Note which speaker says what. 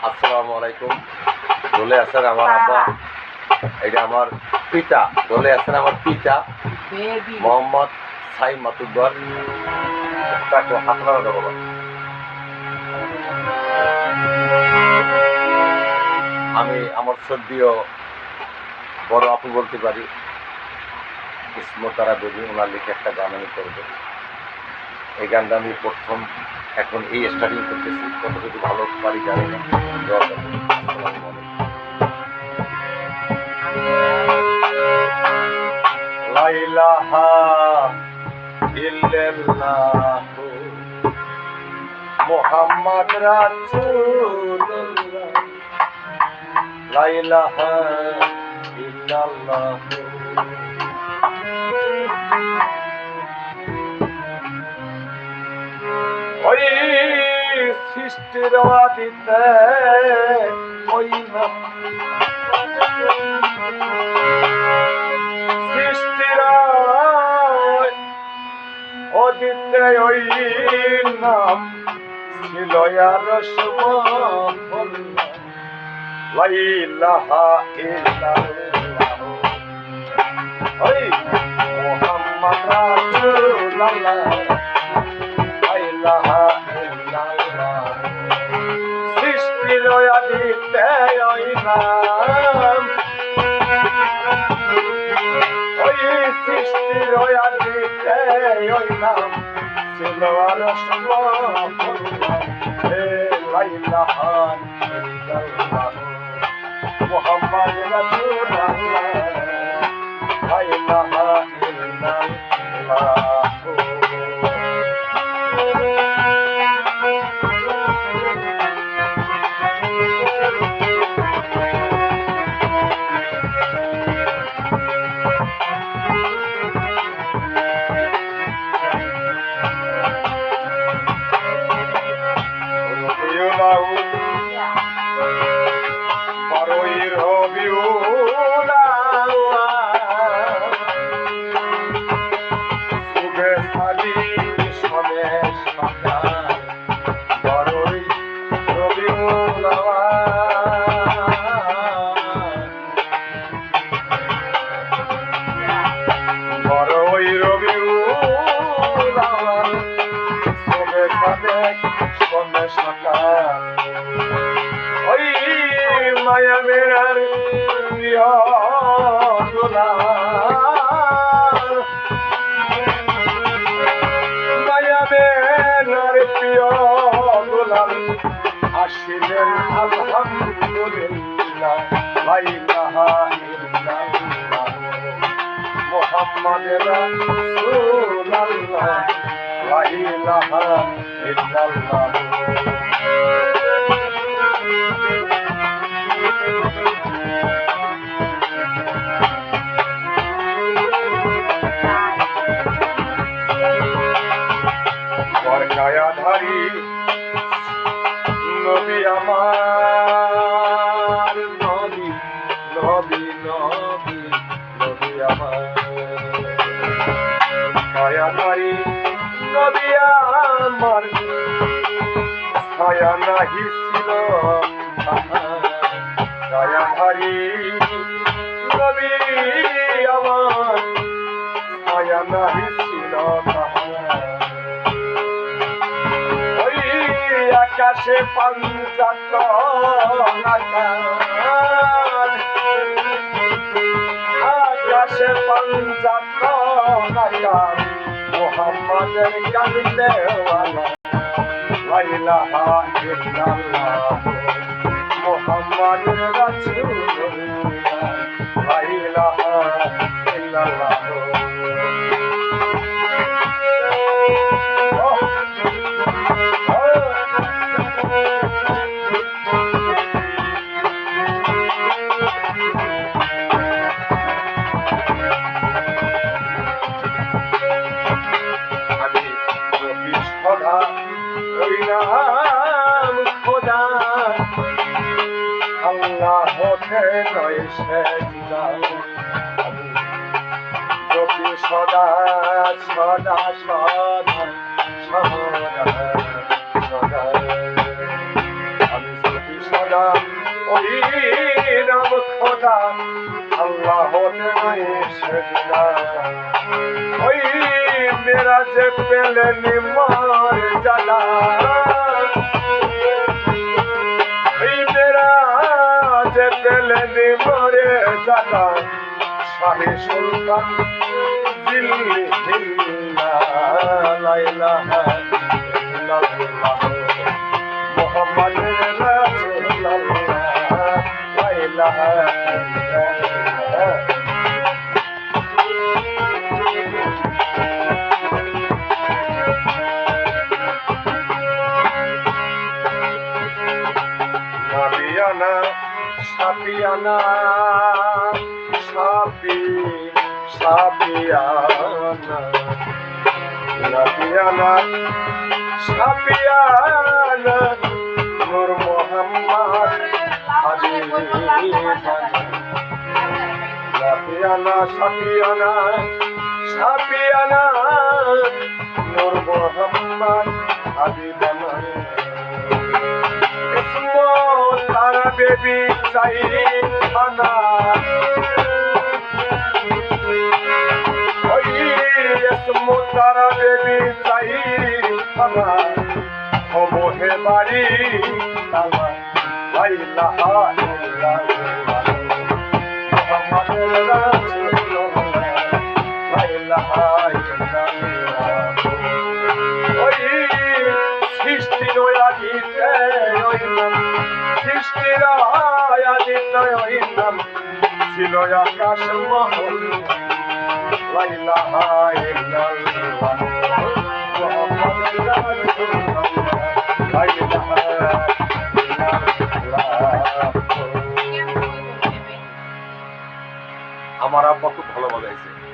Speaker 1: আসসালামু আলাইকুম। দলে আছেন আমার আব্বা, এটা আমার পিতা। দলে আছেন আমার পিতা মোহাম্মদ সাইম মাতুব্বর। তাকে হাত নাড়া দেবো। আমি আমার শ্রদ্ধীয় বড় আপু বলতে পারি, ইসমতারা দেবী, ওনার লিখে একটা গান আমি করবো। এই গানটা আমি প্রথম এখন এই স্টার্টিং করতেছি, কতটুকু ভালো পারি জানি না। দোয়া করবেন। আসসালামু আলাইকুম। লা ইলাহা ইল্লাল্লাহু মুহাম্মাদ রাসূলুল্লাহ। লা ইলাহা ইল্লাল্লাহু ওই সৃষ্টির আদিতে ওই নাম, সৃষ্টির আদিতে ওই নাম ছিল রাসূলুল্লাহ। লা ইলাহা ইল্লাল্লাহ ওই মুহাম্মদ রাসূলুল্লাহ। সৃষ্টির আদিতে ওই নাম, ওই সৃষ্টির আদিতে ওই নাম ছিল রাসূলুল্লাহ। লা ইলাহা ইল্লাল্লাহ মুহাম্মদ রাসূলুল্লাহ। লা ইলাহা ইল্লাল্লাহ। বারোই রবিউল শুভে সালি সনে সকাল। বারোই রবিউল বারোই রবিউল শুভে সালে সনে সকাল। ওই মায়া মেরার প্রিয় দুলাল, মায়া মেরার প্রিয় দুলাল আসিলেন আলহামদুলিল্লাহ। লা ইলাহা ইল্লাল্লাহ মুহাম্মদ রাসূলুল্লাহ। লা ইলাহা ইল্লাল্লাহ। বরকায়াধারী নবী আমার, নবী নবী নবী নবী আমার। ছায়াধারী নবী আমার, ছায়া নাহি ছিল ছায়াধারী নবী আমার, ছায়া নাহি ছিল ওই আকাশে পাঞ্জাত আকাশ, আকাশে পাঞ্জাত আকাশ মুহাম্মাদের কাঁদতে ওয়ালা। লা ইলাহা ইল্লাল্লাহ মুহাম্মদ রাসূলুল্লাহ। লা ইলাহা ইল্লাল্লাহ। আমি চব্বিশ খোদা ওই নাম খোদা, আল্লাহ হতে নয় সে জুদা। আমি সদা সদা সদা সদা সদা, আমি
Speaker 2: का अल्लाह सजना ओई मेरा जे पहले निमार जला ओई मेरा जे पहले निमारे जला शाही सुल्तान दिल्ली हिल्ला ला इलाहा इल्लल्लाह मोहम्मद रसूलुल्लाह ला इलाहा इल्लल्लाह Sapiana, Sapiana, Sapiana, Sapiana, Sapiana, Nur Muhammad Habibana. Sapiana, Sapiana, Sapiana, Nur Muhammad Habibana. तारा बेबी चाहिए खाना तारा बेबी चाहिए खाना हो मोहे बारी ছিল আকাশ মহল লা ইলাহা ইল্লাল্লাহ মুহাম্মাদুর রাসূলুল্লাহ লা ইলাহা ইল্লাল্লাহ।
Speaker 1: আমার আব্বা খুব ভালো বাজাইছে।